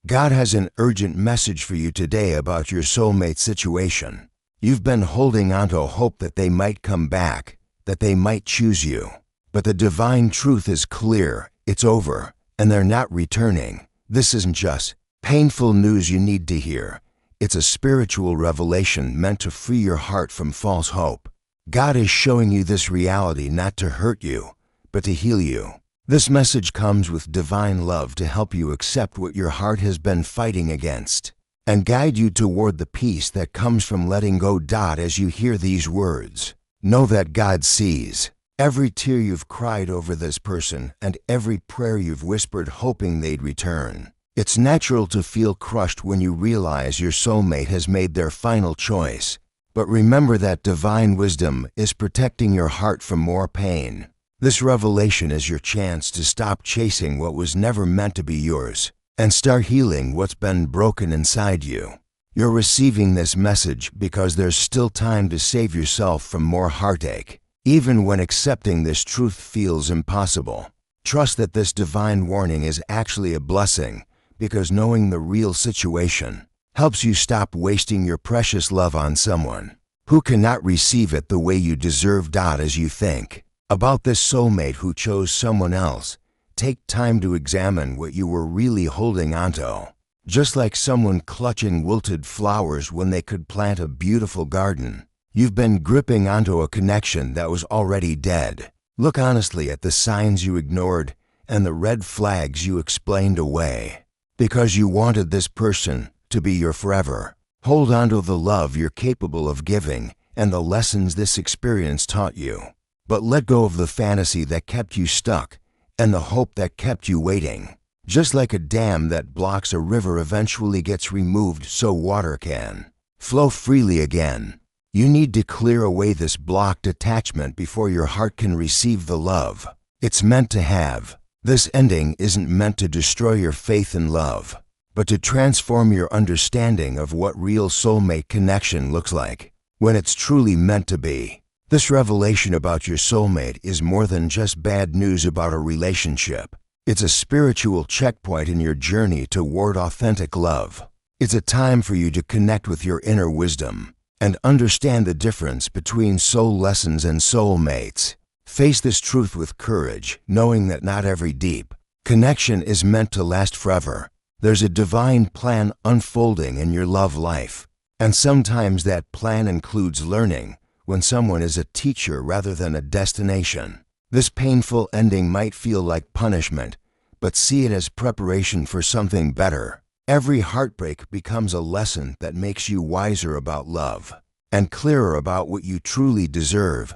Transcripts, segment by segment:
God has an urgent message for you today about your soulmate situation. You've been holding on to hope that they might come back, that they might choose you. But the divine truth is clear, it's over, and they're not returning. This isn't just painful news you need to hear. It's a spiritual revelation meant to free your heart from false hope. God is showing you this reality not to hurt you, but to heal you. This message comes with divine love to help you accept what your heart has been fighting against and guide you toward the peace that comes from letting go. As you hear these words, know that God sees every tear you've cried over this person and every prayer you've whispered hoping they'd return. It's natural to feel crushed when you realize your soulmate has made their final choice. But remember that divine wisdom is protecting your heart from more pain. This revelation is your chance to stop chasing what was never meant to be yours and start healing what's been broken inside you. You're receiving this message because there's still time to save yourself from more heartache, even when accepting this truth feels impossible. Trust that this divine warning is actually a blessing, because knowing the real situation helps you stop wasting your precious love on someone who cannot receive it the way you deserve. As you think about this soulmate who chose someone else, take time to examine what you were really holding onto. Just like someone clutching wilted flowers when they could plant a beautiful garden, you've been gripping onto a connection that was already dead. Look honestly at the signs you ignored and the red flags you explained away because you wanted this person to be your forever. Hold on to the love you're capable of giving and the lessons this experience taught you. But let go of the fantasy that kept you stuck and the hope that kept you waiting. Just like a dam that blocks a river eventually gets removed so water can flow freely again, you need to clear away this blocked attachment before your heart can receive the love it's meant to have. This ending isn't meant to destroy your faith in love, but to transform your understanding of what real soulmate connection looks like when it's truly meant to be. This revelation about your soulmate is more than just bad news about a relationship. It's a spiritual checkpoint in your journey toward authentic love. It's a time for you to connect with your inner wisdom and understand the difference between soul lessons and soulmates. Face this truth with courage, knowing that not every deep connection is meant to last forever. There's a divine plan unfolding in your love life, and sometimes that plan includes learning when someone is a teacher rather than a destination. This painful ending might feel like punishment, but see it as preparation for something better. Every heartbreak becomes a lesson that makes you wiser about love and clearer about what you truly deserve.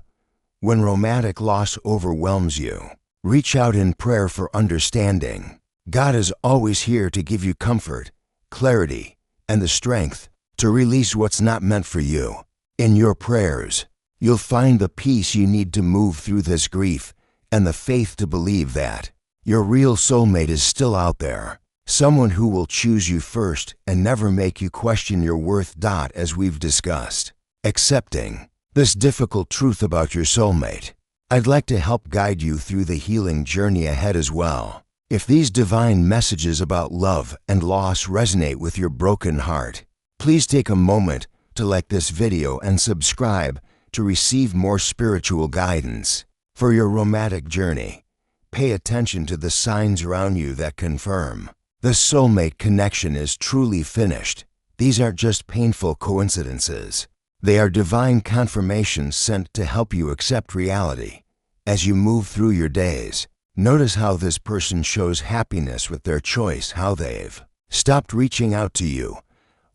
When romantic loss overwhelms you, reach out in prayer for understanding. God is always here to give you comfort, clarity, and the strength to release what's not meant for you. In your prayers, you'll find the peace you need to move through this grief and the faith to believe that your real soulmate is still out there, someone who will choose you first and never make you question your worth. As we've discussed, accepting this difficult truth about your soulmate, I'd like to help guide you through the healing journey ahead as well. If these divine messages about love and loss resonate with your broken heart, please take a moment to like this video and subscribe to receive more spiritual guidance. For your romantic journey, pay attention to the signs around you that confirm the soulmate connection is truly finished. These aren't just painful coincidences. They are divine confirmations sent to help you accept reality. As you move through your days, notice how this person shows happiness with their choice, how they've stopped reaching out to you,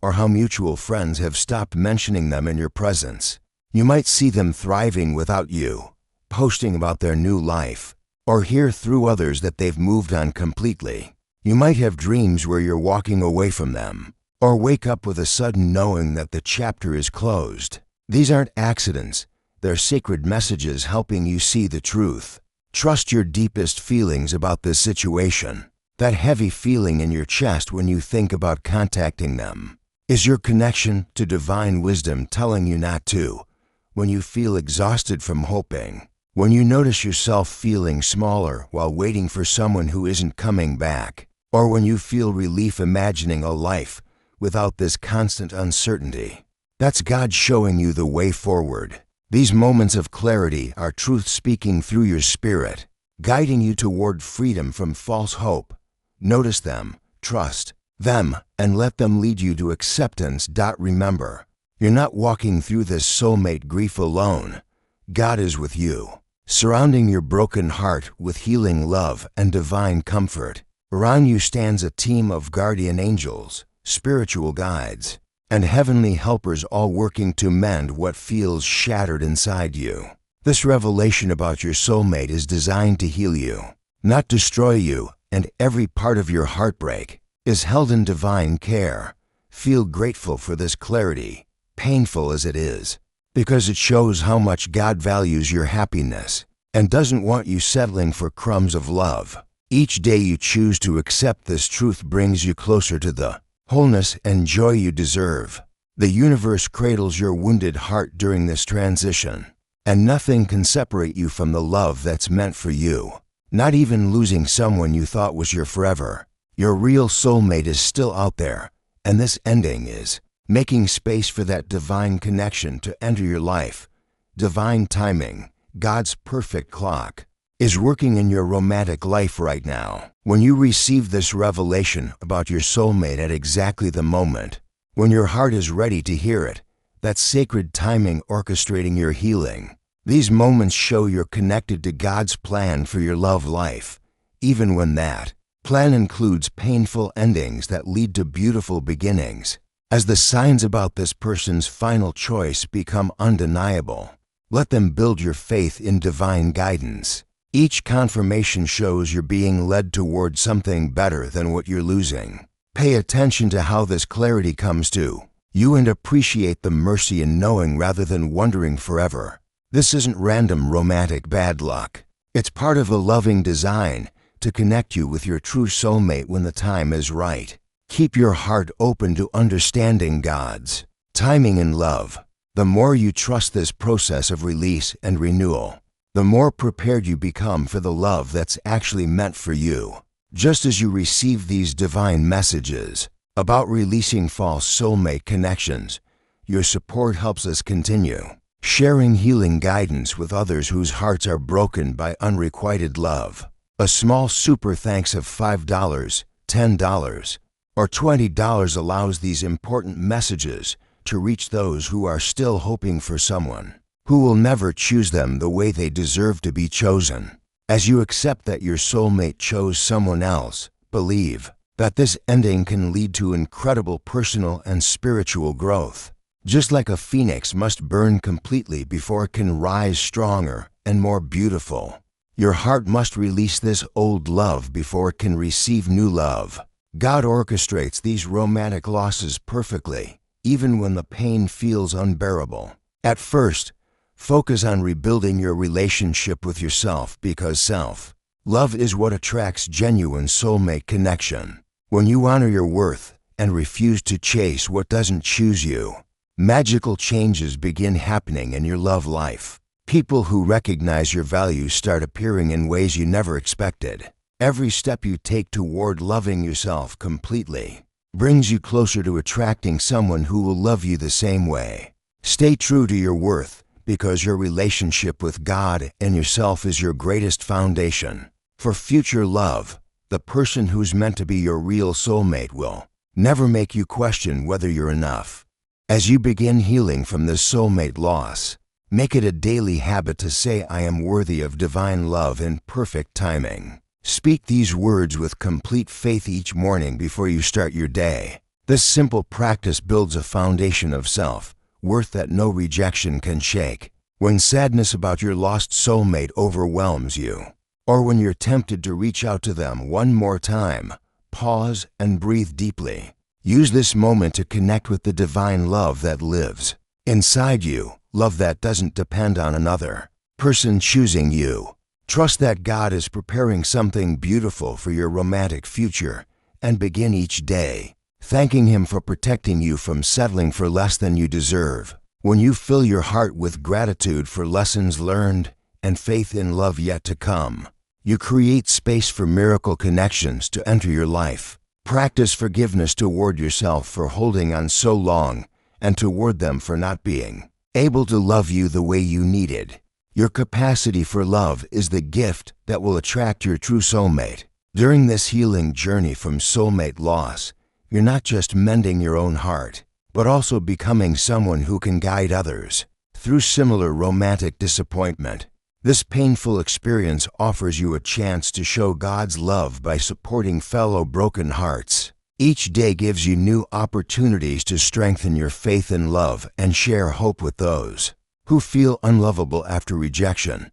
or how mutual friends have stopped mentioning them in your presence. You might see them thriving without you, posting about their new life, or hear through others that they've moved on completely. You might have dreams where you're walking away from them, or wake up with a sudden knowing that the chapter is closed. These aren't accidents, they're sacred messages helping you see the truth. Trust your deepest feelings about this situation. That heavy feeling in your chest when you think about contacting them is your connection to divine wisdom telling you not to. When you feel exhausted from hoping, when you notice yourself feeling smaller while waiting for someone who isn't coming back, or when you feel relief imagining a life without this constant uncertainty. That's God showing you the way forward. These moments of clarity are truth speaking through your spirit, guiding you toward freedom from false hope. Notice them, trust them, and let them lead you to acceptance. Remember, you're not walking through this soulmate grief alone. God is with you, surrounding your broken heart with healing love and divine comfort. Around you stands a team of guardian angels, spiritual guides, and heavenly helpers, all working to mend what feels shattered inside you. This revelation about your soulmate is designed to heal you, not destroy you, and every part of your heartbreak is held in divine care. Feel grateful for this clarity, painful as it is, because it shows how much God values your happiness and doesn't want you settling for crumbs of love. Each day you choose to accept this truth brings you closer to the wholeness and joy you deserve. The universe cradles your wounded heart during this transition, and nothing can separate you from the love that's meant for you. Not even losing someone you thought was your forever. Your real soulmate is still out there, and this ending is making space for that divine connection to enter your life. Divine timing, God's perfect clock, is working in your romantic life right now. When you receive this revelation about your soulmate at exactly the moment when your heart is ready to hear it, that's sacred timing orchestrating your healing. These moments show you're connected to God's plan for your love life, even when that plan includes painful endings that lead to beautiful beginnings. As the signs about this person's final choice become undeniable, let them build your faith in divine guidance. Each confirmation shows you're being led toward something better than what you're losing. Pay attention to how this clarity comes to you and appreciate the mercy in knowing rather than wondering forever. This isn't random romantic bad luck. It's part of a loving design to connect you with your true soulmate when the time is right. Keep your heart open to understanding God's timing in love. The more you trust this process of release and renewal, the more prepared you become for the love that's actually meant for you. Just as you receive these divine messages about releasing false soulmate connections, your support helps us continue sharing healing guidance with others whose hearts are broken by unrequited love. A small super thanks of $5, $10, or $20 allows these important messages to reach those who are still hoping for someone who will never choose them the way they deserve to be chosen. As you accept that your soulmate chose someone else, believe that this ending can lead to incredible personal and spiritual growth. Just like a phoenix must burn completely before it can rise stronger and more beautiful, your heart must release this old love before it can receive new love. God orchestrates these romantic losses perfectly, even when the pain feels unbearable. At first, focus on rebuilding your relationship with yourself because self-love is what attracts genuine soulmate connection. When you honor your worth and refuse to chase what doesn't choose you, magical changes begin happening in your love life. People who recognize your value start appearing in ways you never expected. Every step you take toward loving yourself completely brings you closer to attracting someone who will love you the same way. Stay true to your worth because your relationship with God and yourself is your greatest foundation. For future love, the person who's meant to be your real soulmate will never make you question whether you're enough. As you begin healing from this soulmate loss, make it a daily habit to say, "I am worthy of divine love in perfect timing." Speak these words with complete faith each morning before you start your day. This simple practice builds a foundation of self-worth that no rejection can shake. When sadness about your lost soulmate overwhelms you, or when you're tempted to reach out to them one more time, pause and breathe deeply. Use this moment to connect with the divine love that lives inside you, love that doesn't depend on another person choosing you. Trust that God is preparing something beautiful for your romantic future, and begin each day thanking Him for protecting you from settling for less than you deserve. When you fill your heart with gratitude for lessons learned and faith in love yet to come, You create space for miracle connections to enter your life. Practice forgiveness toward yourself for holding on so long and toward them for not being able to love you the way you needed. Your capacity for love is the gift that will attract your true soulmate. During this healing journey from soulmate loss, you're not just mending your own heart, but also becoming someone who can guide others through similar romantic disappointment. This painful experience offers you a chance to show God's love by supporting fellow broken hearts. Each day gives you new opportunities to strengthen your faith in love and share hope with those who feel unlovable after rejection.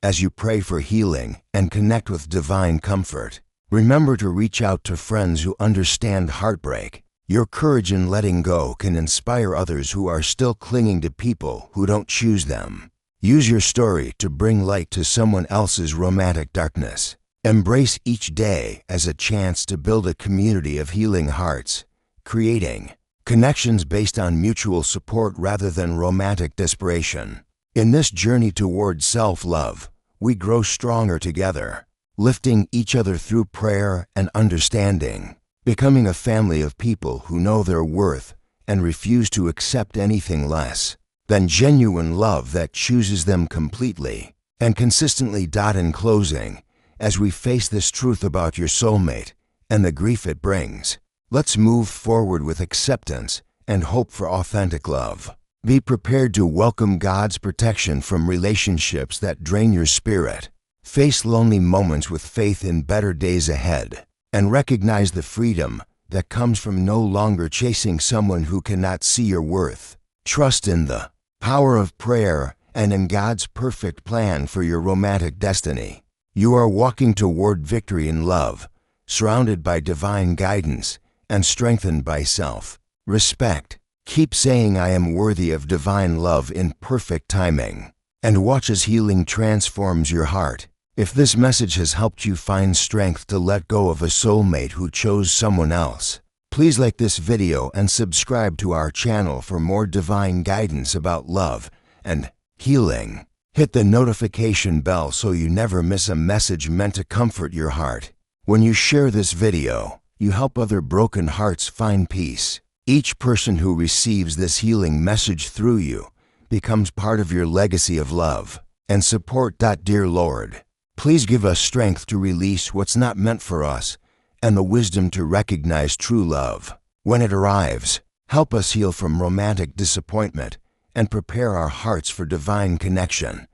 As you pray for healing and connect with divine comfort, remember to reach out to friends who understand heartbreak. Your courage in letting go can inspire others who are still clinging to people who don't choose them. Use your story to bring light to someone else's romantic darkness. Embrace each day as a chance to build a community of healing hearts, creating connections based on mutual support rather than romantic desperation. In this journey toward self-love, we grow stronger together, lifting each other through prayer and understanding, becoming a family of people who know their worth and refuse to accept anything less than genuine love that chooses them completely and consistently. In closing, as we face this truth about your soulmate and the grief it brings, let's move forward with acceptance and hope for authentic love. Be prepared to welcome God's protection from relationships that drain your spirit. Face lonely moments with faith in better days ahead, and recognize the freedom that comes from no longer chasing someone who cannot see your worth. Trust in the power of prayer and in God's perfect plan for your romantic destiny. You are walking toward victory in love, surrounded by divine guidance and strengthened by self-respect. Keep saying, "I am worthy of divine love" in perfect timing, and watch as healing transforms your heart. If this message has helped you find strength to let go of a soulmate who chose someone else, please like this video and subscribe to our channel for more divine guidance about love and healing. Hit the notification bell so you never miss a message meant to comfort your heart. When you share this video, you help other broken hearts find peace. Each person who receives this healing message through you becomes part of your legacy of love and support. Dear Lord, please give us strength to release what's not meant for us and the wisdom to recognize true love when it arrives. Help us heal from romantic disappointment and prepare our hearts for divine connection.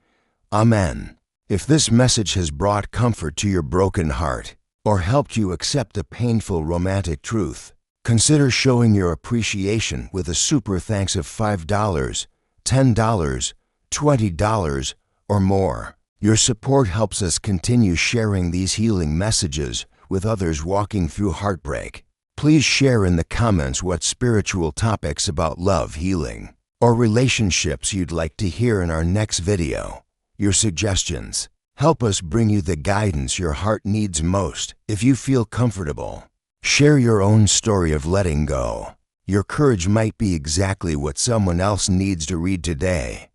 Amen. If this message has brought comfort to your broken heart or helped you accept a painful romantic truth, consider showing your appreciation with a super thanks of $5, $10, $20, or more. Your support helps us continue sharing these healing messages with others walking through heartbreak. Please share in the comments what spiritual topics about love, healing, or relationships you'd like to hear in our next video. Your suggestions help us bring you the guidance your heart needs most. If you feel comfortable, share your own story of letting go. Your courage might be exactly what someone else needs to read today.